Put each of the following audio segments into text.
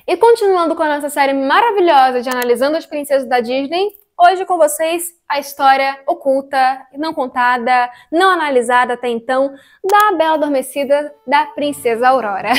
E continuando com a nossa série maravilhosa de analisando as princesas da Disney, hoje com vocês a história oculta, não contada, não analisada até então, da Bela Adormecida da Princesa Aurora.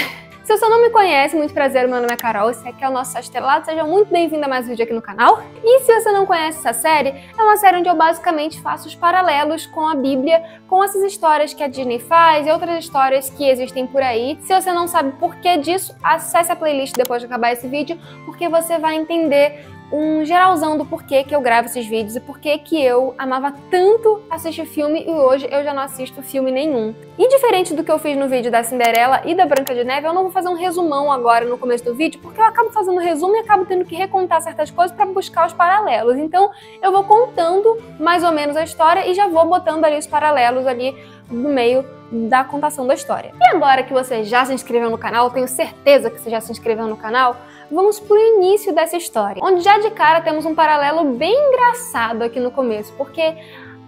Se você não me conhece, muito prazer, meu nome é Carol, esse aqui é o nosso Astelado, seja muito bem-vindo a mais um vídeo aqui no canal. E se você não conhece essa série, é uma série onde eu basicamente faço os paralelos com a Bíblia, com essas histórias que a Disney faz e outras histórias que existem por aí. Se você não sabe por que disso, acesse a playlist depois de acabar esse vídeo, porque você vai entender um geralzão do porquê que eu gravo esses vídeos e porquê que eu amava tanto assistir filme e hoje eu já não assisto filme nenhum. E diferente do que eu fiz no vídeo da Cinderela e da Branca de Neve, eu não vou fazer um resumão agora no começo do vídeo, porque eu acabo fazendo resumo e acabo tendo que recontar certas coisas para buscar os paralelos. Então eu vou contando mais ou menos a história e já vou botando ali os paralelos ali no meio da contação da história. E agora que você já se inscreveu no canal, eu tenho certeza que você já se inscreveu no canal, vamos pro início dessa história, onde já de cara temos um paralelo bem engraçado aqui no começo, porque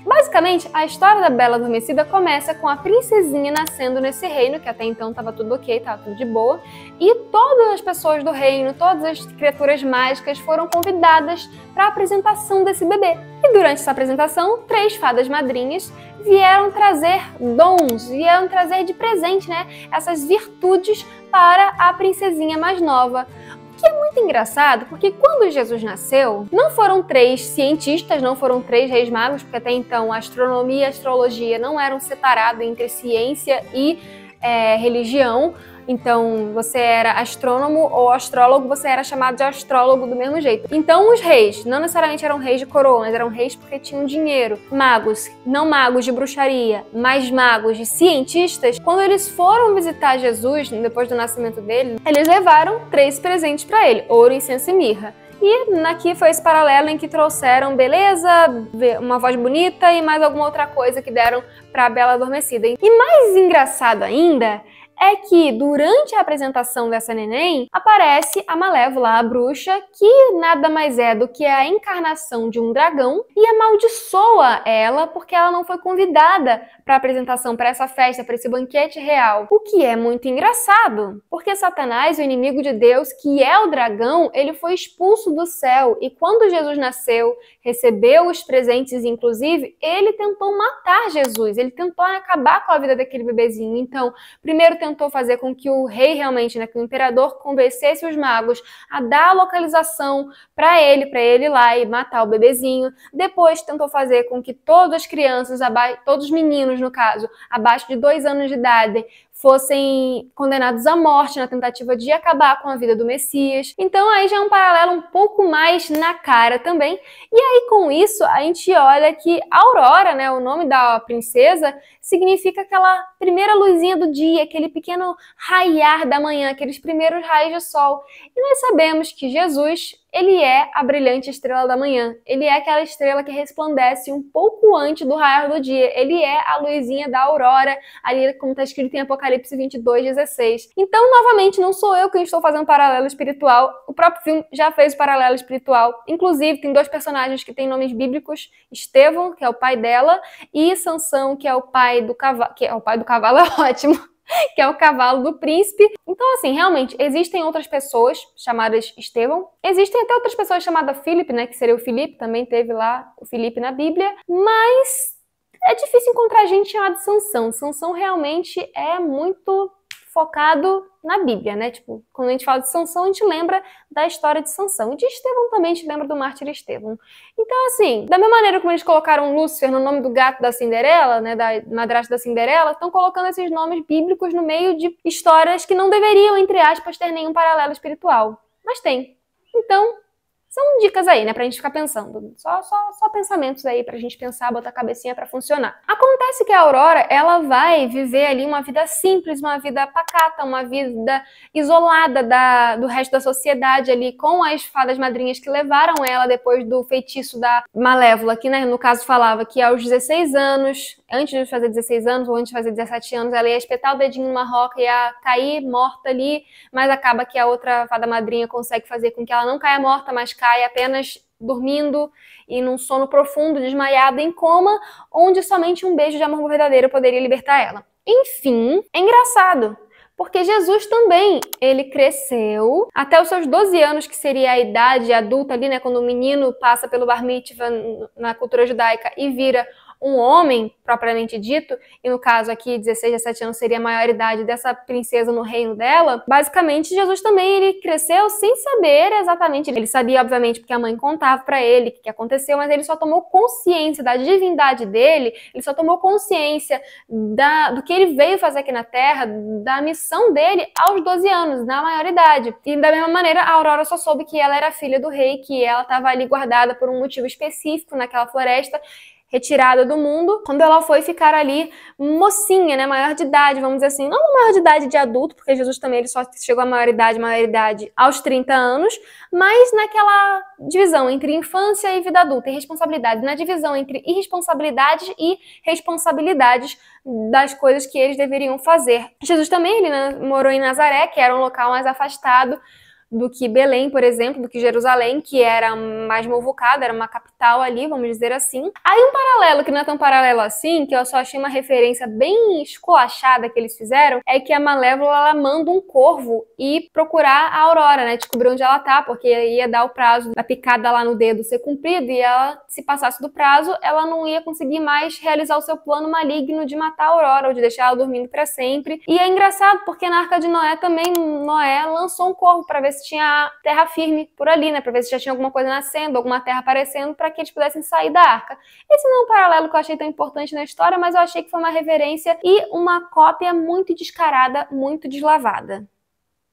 basicamente a história da Bela Adormecida começa com a princesinha nascendo nesse reino, que até então estava tudo ok, estava tudo de boa, e todas as pessoas do reino, todas as criaturas mágicas foram convidadas para a apresentação desse bebê. E durante essa apresentação, 3 fadas madrinhas vieram trazer dons, vieram trazer de presente, né, essas virtudes para a princesinha mais nova. Que é muito engraçado, porque quando Jesus nasceu, não foram 3 cientistas, não foram 3 reis magos, porque até então a astronomia e a astrologia não eram separados entre ciência e religião. Então, você era astrônomo ou astrólogo, você era chamado de astrólogo do mesmo jeito. Então, os reis não necessariamente eram reis de coroa, mas eram reis porque tinham dinheiro. Magos, não magos de bruxaria, mas magos de cientistas, quando eles foram visitar Jesus, depois do nascimento dele, eles levaram 3 presentes para ele, ouro, incenso e mirra. E aqui foi esse paralelo em que trouxeram beleza, uma voz bonita e mais alguma outra coisa que deram para a Bela Adormecida. E mais engraçado ainda é que durante a apresentação dessa neném, aparece a Malévola, a bruxa, que nada mais é do que a encarnação de um dragão e amaldiçoa ela porque ela não foi convidada para a apresentação, para essa festa, para esse banquete real. O que é muito engraçado, porque Satanás, o inimigo de Deus, que é o dragão, ele foi expulso do céu e quando Jesus nasceu, recebeu os presentes, inclusive, ele tentou matar Jesus, ele tentou acabar com a vida daquele bebezinho. Então, primeiro tentou fazer com que o rei realmente, né, que o imperador convencesse os magos a dar a localização para ele ir lá e matar o bebezinho. Depois tentou fazer com que todas as crianças, todos os meninos no caso, abaixo de 2 anos de idade, fossem condenados à morte na tentativa de acabar com a vida do Messias. Então aí já é um paralelo um pouco mais na cara também. E aí com isso a gente olha que Aurora, né, o nome da princesa, significa aquela primeira luzinha do dia, aquele pequeno raiar da manhã, aqueles primeiros raios de sol. E nós sabemos que Jesus, ele é a brilhante estrela da manhã. Ele é aquela estrela que resplandece um pouco antes do raiar do dia. Ele é a luzinha da aurora, ali como está escrito em Apocalipse 22:16. Então, novamente, não sou eu quem estou fazendo paralelo espiritual. O próprio filme já fez o paralelo espiritual. Inclusive, tem 2 personagens que têm nomes bíblicos. Estevão, que é o pai dela, e Sansão, que é o pai do cavalo. Que é o pai do cavalo, é ótimo. Que é o cavalo do príncipe. Então, assim, realmente, existem outras pessoas chamadas Estevão. Existem até outras pessoas chamadas Filipe, né, que seria o Filipe, também teve lá o Filipe na Bíblia. Mas é difícil encontrar gente chamada Sansão. Sansão realmente é muito focado na Bíblia, né? Tipo, quando a gente fala de Sansão, a gente lembra da história de Sansão. E de Estevão também a gente lembra do mártir Estevão. Então, assim, da mesma maneira como eles colocaram Lúcifer no nome do gato da Cinderela, né, da madrasta da Cinderela, estão colocando esses nomes bíblicos no meio de histórias que não deveriam, entre aspas, ter nenhum paralelo espiritual. Mas tem. Então, são dicas aí, né, pra gente ficar pensando. Só pensamentos aí pra gente pensar, botar a cabecinha pra funcionar. Acontece que a Aurora, ela vai viver ali uma vida simples, uma vida pacata, uma vida isolada do resto da sociedade ali, com as fadas madrinhas que levaram ela depois do feitiço da Malévola, que, né, no caso falava que aos 16 anos, antes de fazer 16 anos ou antes de fazer 17 anos, ela ia espetar o dedinho numa roca e ia cair morta ali, mas acaba que a outra fada madrinha consegue fazer com que ela não caia morta, mas cai apenas dormindo e num sono profundo, desmaiada em coma, onde somente um beijo de amor verdadeiro poderia libertar ela. Enfim, é engraçado, Porque Jesus também, ele cresceu até os seus 12 anos, que seria a idade adulta ali, né, quando o menino passa pelo bar mitzvah na cultura judaica e vira um homem, propriamente dito, e no caso aqui 16, 17 anos seria a maioridade dessa princesa no reino dela. Basicamente, Jesus também, ele cresceu sem saber exatamente. Ele sabia, obviamente, porque a mãe contava pra ele o que aconteceu, mas ele só tomou consciência da divindade dele, ele só tomou consciência do que ele veio fazer aqui na Terra, da missão dele aos 12 anos, na maioridade. E da mesma maneira, a Aurora só soube que ela era filha do rei, que ela estava ali guardada por um motivo específico naquela floresta, retirada do mundo, quando ela foi ficar ali mocinha, né, maior de idade, vamos dizer assim, não uma maior de idade de adulto, porque Jesus também ele só chegou à maioridade aos 30 anos, mas naquela divisão entre infância e vida adulta e responsabilidade, na divisão entre irresponsabilidades e responsabilidades das coisas que eles deveriam fazer. Jesus também ele morou em Nazaré, que era um local mais afastado do que Belém, por exemplo, do que Jerusalém, que era mais movucada, era uma capital ali, vamos dizer assim. Aí um paralelo, que não é tão paralelo assim, que eu só achei uma referência bem esculachada que eles fizeram, é que a Malévola, ela manda um corvo ir procurar a Aurora, né, descobrir onde ela tá, porque ia dar o prazo da picada lá no dedo ser cumprido, e ela, se passasse do prazo, ela não ia conseguir mais realizar o seu plano maligno de matar a Aurora, ou de deixar ela dormindo pra sempre. E é engraçado, porque na Arca de Noé também, Noé lançou um corvo pra ver se tinha terra firme por ali, né? Pra ver se já tinha alguma coisa nascendo, alguma terra aparecendo, para que eles pudessem sair da arca. Esse não é um paralelo que eu achei tão importante na história, mas eu achei que foi uma reverência e uma cópia muito descarada, muito deslavada.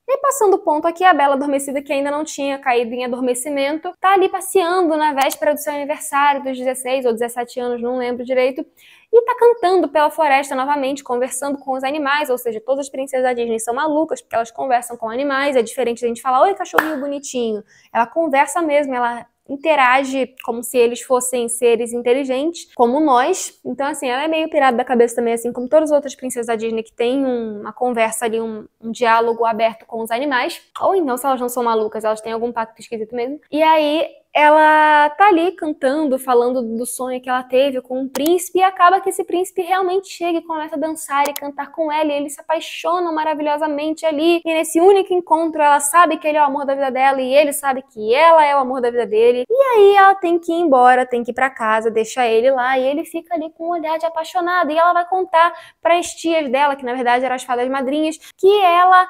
E passando o ponto aqui, a Bela Adormecida, que ainda não tinha caído em adormecimento, tá ali passeando na véspera do seu aniversário, dos 16 ou 17 anos, não lembro direito, e tá cantando pela floresta novamente, conversando com os animais, ou seja, todas as princesas da Disney são malucas, porque elas conversam com animais, é diferente da gente falar, oi, cachorrinho bonitinho. Ela conversa mesmo, ela interage como se eles fossem seres inteligentes, como nós. Então, assim, ela é meio pirada da cabeça também, assim como todas as outras princesas da Disney que tem uma conversa ali, um diálogo aberto com os animais. Ou então, se elas não são malucas, elas têm algum pacto esquisito mesmo. E aí, ela tá ali cantando, falando do sonho que ela teve com um príncipe, e acaba que esse príncipe realmente chega e começa a dançar e cantar com ela, e eles se apaixonam maravilhosamente ali, e nesse único encontro ela sabe que ele é o amor da vida dela, e ele sabe que ela é o amor da vida dele, e aí ela tem que ir embora, tem que ir pra casa, deixa ele lá, e ele fica ali com um olhar de apaixonado, e ela vai contar para as tias dela, que na verdade eram as fadas madrinhas, que ela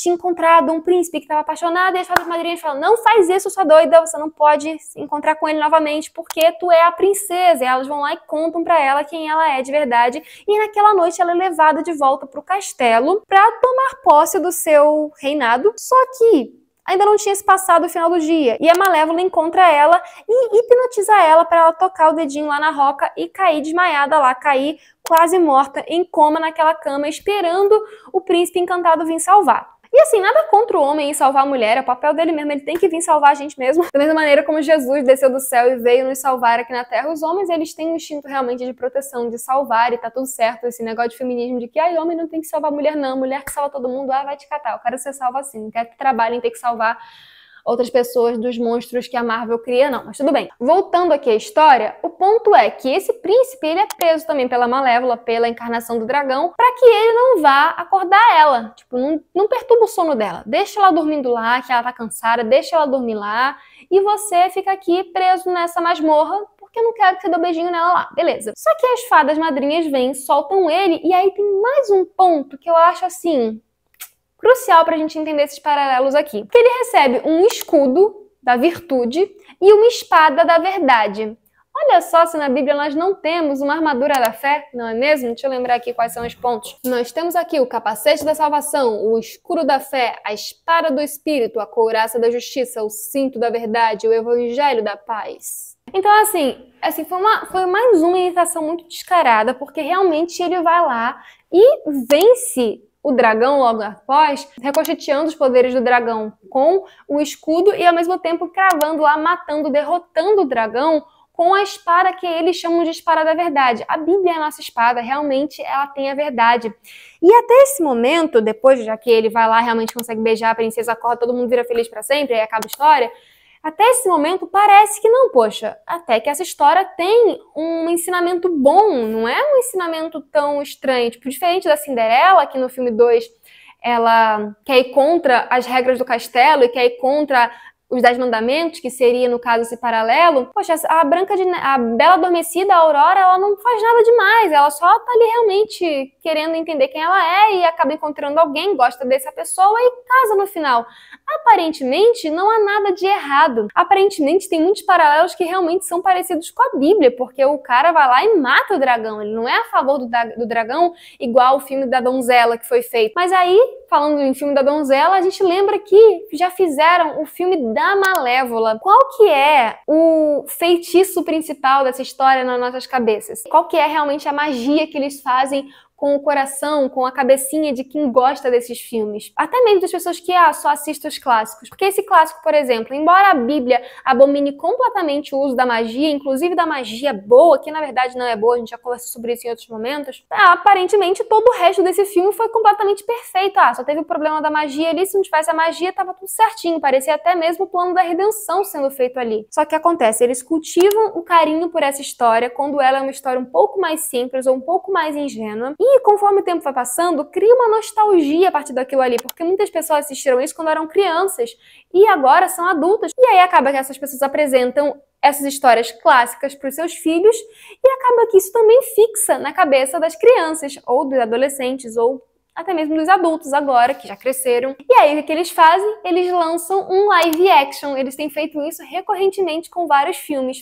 tinha encontrado um príncipe que estava apaixonado, e as fadas madrinhas falam, não faz isso, sua doida, você não pode se encontrar com ele novamente, porque tu é a princesa. E elas vão lá e contam pra ela quem ela é de verdade, e naquela noite ela é levada de volta pro castelo pra tomar posse do seu reinado, só que ainda não tinha se passado o final do dia, e a Malévola encontra ela e hipnotiza ela para ela tocar o dedinho lá na roca e cair desmaiada lá, cair quase morta, em coma naquela cama, esperando o príncipe encantado vir salvar. E assim, nada contra o homem em salvar a mulher, é o papel dele mesmo, ele tem que vir salvar a gente mesmo. Da mesma maneira como Jesus desceu do céu e veio nos salvar aqui na Terra, os homens, eles têm um instinto realmente de proteção, de salvar, e tá tudo certo, esse negócio de feminismo de que, homem não tem que salvar a mulher não, mulher que salva todo mundo, vai te catar, eu quero ser salva assim, não quero que trabalhem ter que salvar outras pessoas dos monstros que a Marvel cria, não. Mas tudo bem. Voltando aqui à história, o ponto é que esse príncipe, ele é preso também pela Malévola, pela encarnação do dragão, para que ele não vá acordar ela. Tipo, não perturba o sono dela. Deixa ela dormindo lá, que ela tá cansada, deixa ela dormir lá, e você fica aqui preso nessa masmorra, porque eu não quero que você dê um beijinho nela lá. Beleza. Só que as fadas madrinhas vêm, soltam ele, e aí tem mais um ponto que eu acho assim crucial pra gente entender esses paralelos aqui. Porque ele recebe um escudo da virtude e uma espada da verdade. Olha só se na Bíblia nós não temos uma armadura da fé, não é mesmo? Deixa eu lembrar aqui quais são os pontos. Nós temos aqui o capacete da salvação, o escudo da fé, a espada do Espírito, a couraça da justiça, o cinto da verdade, o evangelho da paz. Então, assim foi mais uma imitação muito descarada, porque realmente ele vai lá e vence o dragão logo após, ricocheteando os poderes do dragão com o escudo e ao mesmo tempo cravando lá, matando, derrotando o dragão com a espada que eles chamam de espada da verdade. A Bíblia é a nossa espada, realmente ela tem a verdade. E até esse momento, depois, já que ele vai lá, realmente consegue beijar a princesa, acorda, todo mundo vira feliz pra sempre, aí acaba a história. Até esse momento parece que não, poxa, até que essa história tem um ensinamento bom, não é um ensinamento tão estranho, tipo, diferente da Cinderela, que no filme 2 ela quer ir contra as regras do castelo e quer ir contra os 10 mandamentos, que seria, no caso, esse paralelo. Poxa, a Bela Adormecida, a Aurora, ela não faz nada demais, ela só tá ali realmente querendo entender quem ela é e acaba encontrando alguém, gosta dessa pessoa e casa no final. Aparentemente, não há nada de errado. Aparentemente, tem muitos paralelos que realmente são parecidos com a Bíblia, porque o cara vai lá e mata o dragão, ele não é a favor do dragão, igual o filme da Donzela que foi feito. Mas aí, falando em filme da Donzela, a gente lembra que já fizeram o filme da Malévola. Qual que é o feitiço principal dessa história nas nossas cabeças? Qual que é realmente a magia que eles fazem com o coração, com a cabecinha de quem gosta desses filmes? Até mesmo das pessoas que só assistem os clássicos. Porque esse clássico, por exemplo, embora a Bíblia abomine completamente o uso da magia, inclusive da magia boa, que na verdade não é boa, a gente já conversou sobre isso em outros momentos, aparentemente todo o resto desse filme foi completamente perfeito. Só teve o problema da magia ali, se não tivesse a magia, tava tudo certinho. Parecia até mesmo o plano da redenção sendo feito ali. Só que acontece, eles cultivam o carinho por essa história quando ela é uma história um pouco mais simples ou um pouco mais ingênua. E conforme o tempo vai passando, cria uma nostalgia a partir daquilo ali, porque muitas pessoas assistiram isso quando eram crianças e agora são adultas. E aí acaba que essas pessoas apresentam essas histórias clássicas para os seus filhos e acaba que isso também fixa na cabeça das crianças, ou dos adolescentes, ou até mesmo dos adultos agora, que já cresceram. E aí, o que eles fazem? Eles lançam um live action. Eles têm feito isso recorrentemente com vários filmes.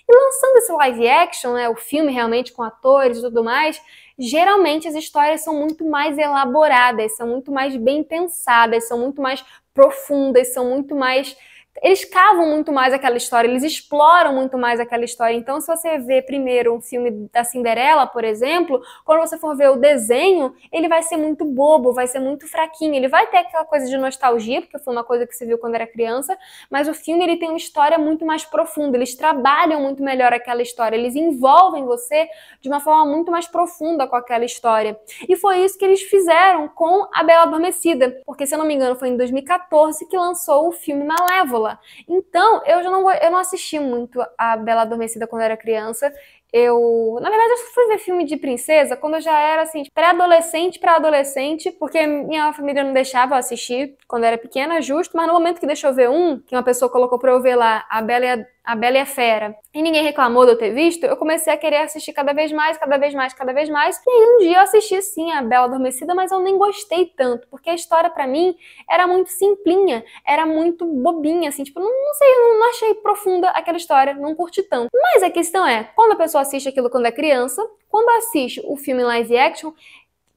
E lançando esse live action, o filme realmente com atores e tudo mais, geralmente as histórias são muito mais elaboradas, são muito mais bem pensadas, são muito mais profundas, são muito mais... Eles cavam muito mais aquela história, eles exploram muito mais aquela história. Então, se você vê primeiro um filme da Cinderela, por exemplo, quando você for ver o desenho, ele vai ser muito bobo, vai ser muito fraquinho. Ele vai ter aquela coisa de nostalgia, porque foi uma coisa que você viu quando era criança, mas o filme ele tem uma história muito mais profunda. Eles trabalham muito melhor aquela história, eles envolvem você de uma forma muito mais profunda com aquela história. E foi isso que eles fizeram com A Bela Adormecida, porque, se eu não me engano, foi em 2014 que lançou o filme Malévola. Então, eu não assisti muito a Bela Adormecida quando eu era criança. Na verdade, eu fui ver filme de princesa quando eu já era, assim, pré-adolescente pra adolescente, porque minha família não deixava eu assistir quando eu era pequena, justo, mas no momento que deixou eu ver que uma pessoa colocou pra eu ver lá, A Bela e a Fera, e ninguém reclamou de eu ter visto, eu comecei a querer assistir cada vez mais, cada vez mais, cada vez mais, e aí um dia eu assisti, sim, A Bela Adormecida, mas eu nem gostei tanto, porque a história pra mim era muito simplinha, era muito bobinha, assim, tipo, não sei, eu não achei profunda aquela história, não curti tanto. Mas a questão é, quando a pessoa assiste aquilo quando é criança, quando assiste o filme live action,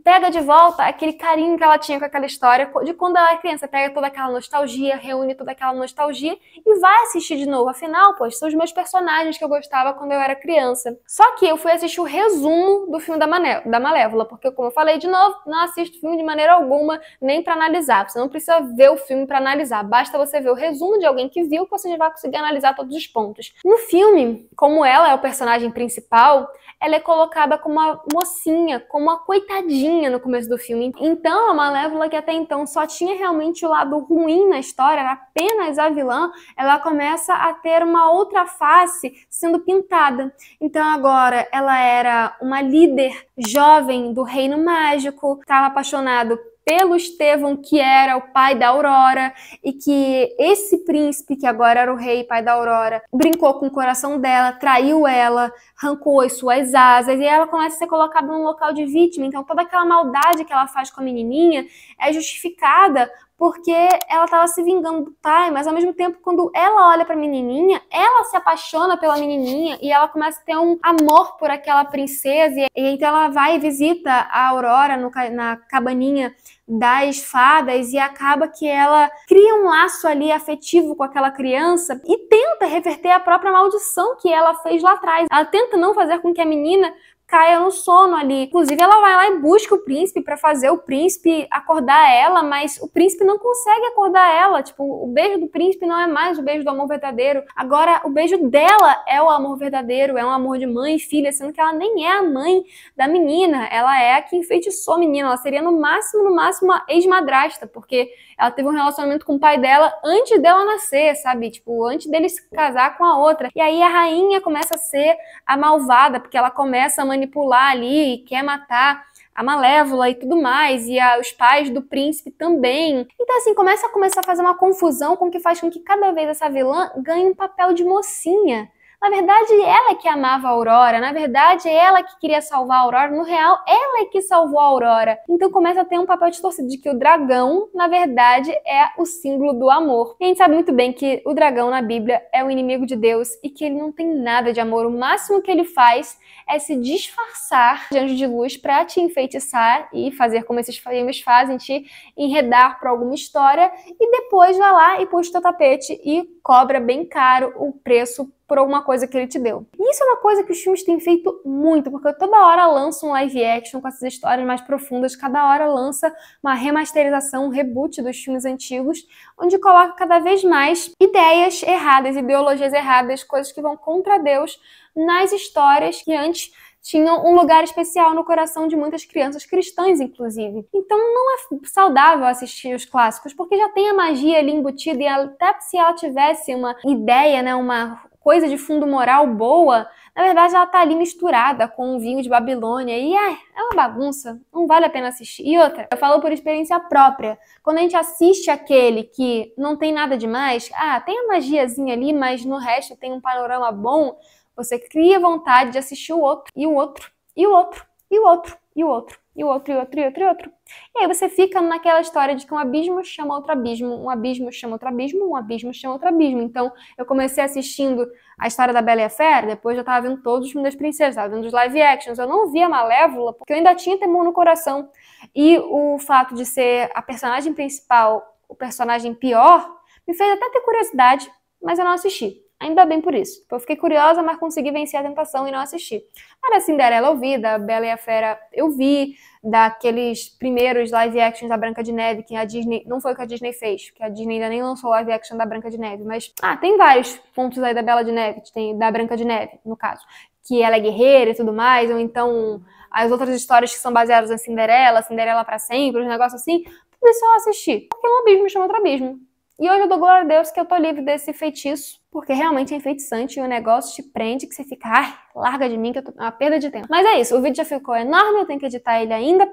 pega de volta aquele carinho que ela tinha com aquela história de quando ela era criança, pega toda aquela nostalgia, reúne toda aquela nostalgia e vai assistir de novo. Afinal, poxa, são os meus personagens que eu gostava quando eu era criança. Só que eu fui assistir o resumo do filme da Malévola, porque, como eu falei de novo, não assisto filme de maneira alguma, nem pra analisar. Você não precisa ver o filme pra analisar, basta você ver o resumo de alguém que viu que você já vai conseguir analisar todos os pontos. No filme, como ela é o personagem principal, ela é colocada como uma mocinha, como uma coitadinha no começo do filme. Então, a Malévola, que até então só tinha realmente o lado ruim na história, era apenas a vilã, ela começa a ter uma outra face sendo pintada. Então, agora, ela era uma líder jovem do Reino Mágico, estava apaixonado pelo Estevão, que era o pai da Aurora, e que esse príncipe, que agora era o rei e pai da Aurora, brincou com o coração dela, traiu ela, arrancou as suas asas, e ela começa a ser colocada num local de vítima. Então toda aquela maldade que ela faz com a menininha é justificada porque ela estava se vingando do pai, mas ao mesmo tempo, quando ela olha para a menininha, ela se apaixona pela menininha e ela começa a ter um amor por aquela princesa, e então ela vai e visita a Aurora na cabaninha das fadas e acaba que ela cria um laço ali afetivo com aquela criança e tenta reverter a própria maldição que ela fez lá atrás. Ela tenta não fazer com que a menina caia no sono ali. Inclusive, ela vai lá e busca o príncipe pra fazer o príncipe acordar ela, mas o príncipe não consegue acordar ela. Tipo, o beijo do príncipe não é mais o beijo do amor verdadeiro. Agora, o beijo dela é o amor verdadeiro, é um amor de mãe e filha, sendo que ela nem é a mãe da menina. Ela é a que enfeitiçou a menina. Ela seria, no máximo, uma ex-madrasta, porque ela teve um relacionamento com o pai dela antes dela nascer, sabe? Tipo, antes dele se casar com a outra. E aí a rainha começa a ser a malvada, porque ela começa a manipular ali e quer matar a Malévola e tudo mais, e os pais do príncipe também. Então assim, começa a fazer uma confusão com que faz com que cada vez essa vilã ganhe um papel de mocinha. Na verdade, ela que amava a Aurora, na verdade, ela que queria salvar a Aurora, no real, ela é que salvou a Aurora. Então começa a ter um papel distorcido de que o dragão, na verdade, é o símbolo do amor. E a gente sabe muito bem que o dragão na Bíblia é o inimigo de Deus e que ele não tem nada de amor. O máximo que ele faz é se disfarçar de anjo de luz para te enfeitiçar e fazer como esses filmes fazem, te enredar para alguma história e depois vai lá e puxa o teu tapete e cobra bem caro o preço por alguma coisa que ele te deu. E isso é uma coisa que os filmes têm feito muito, porque toda hora lançam um live action com essas histórias mais profundas, cada hora lança uma remasterização, um reboot dos filmes antigos, onde coloca cada vez mais ideias erradas, ideologias erradas, coisas que vão contra Deus nas histórias que antes tinham um lugar especial no coração de muitas crianças cristãs, inclusive. Então não é saudável assistir os clássicos, porque já tem a magia ali embutida, e até se ela tivesse uma ideia, né, uma coisa de fundo moral boa, na verdade ela tá ali misturada com o vinho de Babilônia e é uma bagunça, não vale a pena assistir. E outra, eu falo por experiência própria, quando a gente assiste aquele que não tem nada demais, tem a magiazinha ali, mas no resto tem um panorama bom, você cria vontade de assistir o outro, e o outro, e o outro, e o outro, e o outro, e o outro, e outro, e outro, e outro. E aí você fica naquela história de que um abismo chama outro abismo, um abismo chama outro abismo, um abismo chama outro abismo. Então, eu comecei assistindo a história da Bela e a Fera, depois eu tava vendo todos os filmes das princesas, tava vendo os live actions, eu não via Malévola, porque eu ainda tinha temor no coração. E o fato de ser a personagem principal, o personagem pior, me fez até ter curiosidade, mas eu não assisti. Ainda bem por isso. Eu fiquei curiosa, mas consegui vencer a tentação e não assisti. Mas a Cinderela eu vi, da Bela e a Fera eu vi, daqueles primeiros live actions da Branca de Neve, que a Disney, não foi o que a Disney fez, que a Disney ainda nem lançou live action da Branca de Neve, mas tem vários pontos aí da Bela de Neve, tem da Branca de Neve, no caso, que ela é guerreira e tudo mais, ou então as outras histórias que são baseadas em Cinderela, Cinderela pra sempre, um negócio assim, tudo isso eu assisti, porque um abismo chama outro abismo. E hoje eu dou glória a Deus que eu tô livre desse feitiço, porque realmente é enfeitiçante e o negócio te prende, que você fica, larga de mim, que é uma perda de tempo. Mas é isso, o vídeo já ficou enorme, eu tenho que editar ele ainda.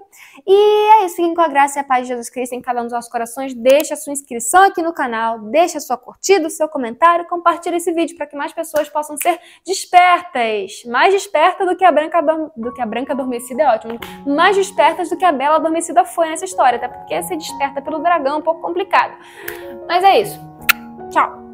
E é isso, fiquem com a graça e a paz de Jesus Cristo em cada um dos nossos corações. Deixa a sua inscrição aqui no canal, deixa a sua curtida, o seu comentário, compartilha esse vídeo para que mais pessoas possam ser despertas. Mais despertas do que a Branca Adormecida é ótimo. Mais despertas do que a Bela Adormecida foi nessa história, até porque ser desperta pelo dragão é um pouco complicado. Mas é isso. Tchau!